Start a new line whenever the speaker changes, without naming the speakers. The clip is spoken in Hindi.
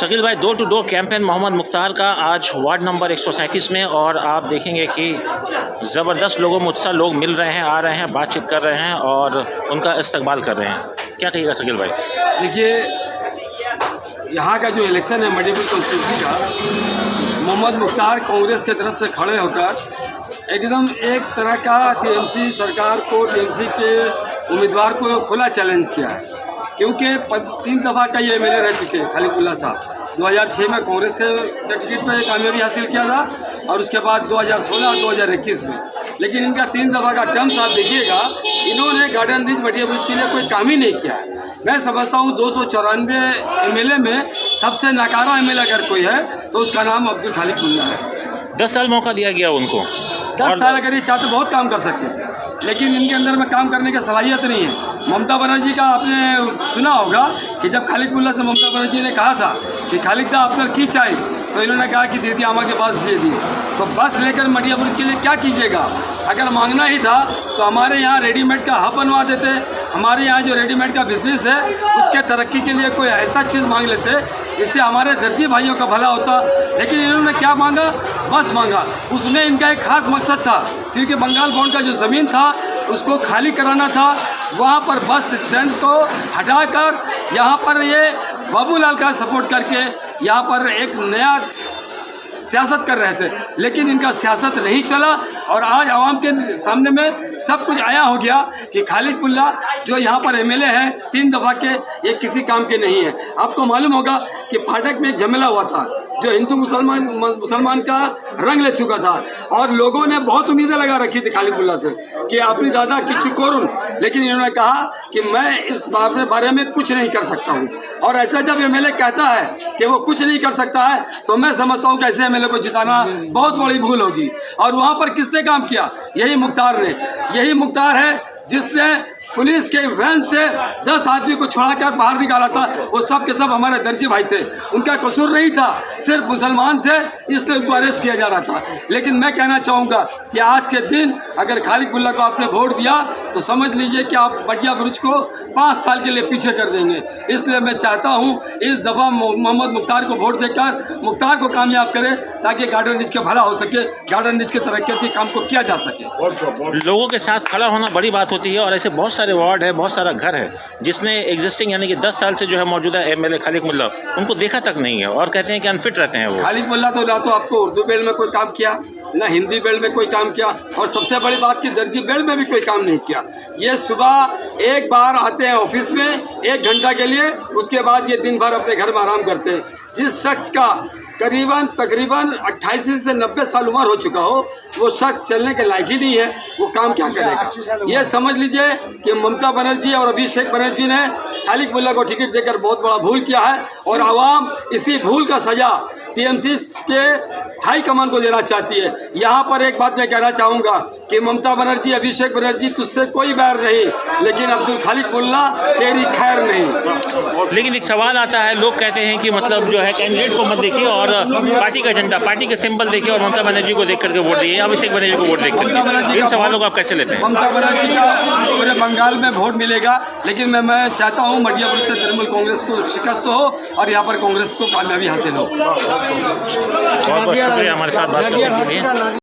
शकील भाई, door to door campaign Mohammad Mukhtar का आज वार्ड नंबर 137 में, और आप देखेंगे कि ज़बरदस्त लोगों में उत्साह, लोग मिल रहे हैं, आ रहे हैं, बातचीत कर रहे हैं और उनका इस्तकबाल कर रहे हैं। क्या कहिएगा शकील भाई?
देखिए, यहाँ का जो इलेक्शन है मल्टीपल कॉन्स्टिट्यूंसी का, मोहम्मद मुख्तार कांग्रेस की तरफ से खड़े होकर एकदम एक तरह का टीएमसी सरकार को, टीएमसी के उम्मीदवार को खुला चैलेंज किया है। क्योंकि 3 दफ़ा का ये एमएलए रह चुके हैं खलीकुल्ला साहब। 2006 में कांग्रेस से टिकट पर कामयाबी हासिल किया था और उसके बाद 2016 2021 में। लेकिन इनका 3 दफ़ा का टर्म्स आप देखिएगा, इन्होंने गार्डन रिज मटिया ब्रिज के लिए कोई काम ही नहीं किया है। मैं समझता हूँ 294 एमएलए में सबसे नाकारा एमएलए अगर कोई है तो उसका नाम अब्दुल खलीकुल्ला है।
10 साल मौका दिया गया उनको।
10 साल अगर ये चाहते बहुत काम कर सकते थे, लेकिन इनके अंदर में काम करने की सलाहियत नहीं है। ममता बनर्जी का आपने सुना होगा कि जब खलीकुल्ला से ममता बनर्जी ने कहा था कि खालिद दा आपने की चाहिए, तो इन्होंने कहा कि दीदी आमा के पास दे दी। तो बस लेकर मटिया ब्रिज के लिए क्या कीजिएगा? अगर मांगना ही था तो हमारे यहाँ रेडीमेड का हब बनवा देते। हमारे यहाँ जो रेडीमेड का बिजनेस है उसके तरक्की के लिए कोई ऐसा चीज़ मांग लेते जिससे हमारे दर्जी भाइयों का भला होता। लेकिन इन्होंने क्या मांगा? बस मांगा। उसमें इनका एक खास मकसद था, क्योंकि बंगाल बॉन्ड का जो ज़मीन था उसको खाली कराना था। वहाँ पर बस स्टैंड को हटाकर यहाँ पर ये बाबूलाल का सपोर्ट करके यहाँ पर एक नया सियासत कर रहे थे, लेकिन इनका सियासत नहीं चला और आज आवाम के सामने में सब कुछ आया हो गया कि खलीकुल्ला जो यहाँ पर एमएलए हैं 3 दफ़ा के, ये किसी काम के नहीं है। आपको मालूम होगा कि फाटक में एक झमेला हुआ था जो हिंदू मुसलमान का रंग ले चुका था और लोगों ने बहुत उम्मीदें लगा रखी थी खलीकुल्ला से कि अपनी दादा किच्छु करूँ, लेकिन इन्होंने कहा कि मैं इस बारे में कुछ नहीं कर सकता हूँ। और ऐसा जब एमएलए कहता है कि वो कुछ नहीं कर सकता है तो मैं समझता हूँ कि ऐसे एमएलए को जिताना बहुत बड़ी भूल होगी। और वहाँ पर किससे काम किया? यही मुख्तार ने। यही मुख्तार है जिसने पुलिस के वैन से 10 आदमी को छुड़ाकर बाहर निकाला था। वो सब के सब हमारे दर्जी भाई थे, उनका कसूर नहीं था, सिर्फ मुसलमान थे इसलिए उनको अरेस्ट किया जा रहा था। लेकिन मैं कहना चाहूँगा कि आज के दिन अगर खलीकुल्ला को आपने वोट दिया तो समझ लीजिए कि आप मटिया ब्रिज को 5 साल के लिए पीछे कर देंगे। इसलिए मैं चाहता हूँ इस दफ़ा मोहम्मद मुख्तार को वोट देकर मुख्तार को कामयाब करें ताकि गार्डन रिज का भला हो सके, गार्डन रिज के तरक्की के काम को किया जा सके।
लोगों के साथ खड़ा होना बड़ी बात होती है और ऐसे बहुत सारे वार्ड है, बहुत सारा घर है जिसने एग्जिस्टिंग यानी कि 10 साल से जो है मौजूदा एमएलए खलीकुल्ला उनको देखा तक नहीं है और कहते हैं कि अनफिट रहते हैं वो।
खलीकुल्ला तो ना तो आपको उर्दू बेल्ट में कोई काम किया, ना हिंदी बेल्ट में कोई काम किया, और सबसे बड़ी बात कि दर्जी बेल्ट में भी कोई काम नहीं किया। ये सुबह एक बार आते हैं ऑफिस में 1 घंटा के लिए, उसके बाद ये दिन भर अपने घर में आराम करते हैं। जिस शख्स का तकरीबन 88 से 90 साल उम्र हो चुका हो, वो शख्स चलने के लायक ही नहीं है, वो काम क्या करेगा? ये समझ लीजिए कि ममता बनर्जी और अभिषेक बनर्जी ने खलीकुल्ला को टिकट देकर बहुत बड़ा भूल किया है और आवाम इसी भूल का सजा टीएमसी के हाई कमान को देना चाहती है। यहाँ पर एक बात मैं कहना चाहूँगा कि ममता बनर्जी, अभिषेक बनर्जी, तुझसे कोई बैर नहीं, लेकिन अब्दुल खलीकुल्ला तेरी खैर नहीं।
लेकिन एक सवाल आता है, लोग कहते हैं कि मतलब जो है कैंडिडेट को मत देखिए और पार्टी का झंडा, पार्टी के सिंबल देखिए और ममता बनर्जी को देख करके वोट दिए, अभिषेक बनर्जी को वोट देख करके। इन सवालों को आप कैसे लेते हैं?
ममता बनर्जी का पूरे बंगाल में वोट मिलेगा, लेकिन मैं चाहता हूँ मटिया ब्रिज से तृणमूल कांग्रेस को शिकस्त हो और यहाँ पर कांग्रेस को कामयाबी हासिल हो।
बहुत बहुत शुक्रिया हमारे साथ बात करने के लिए।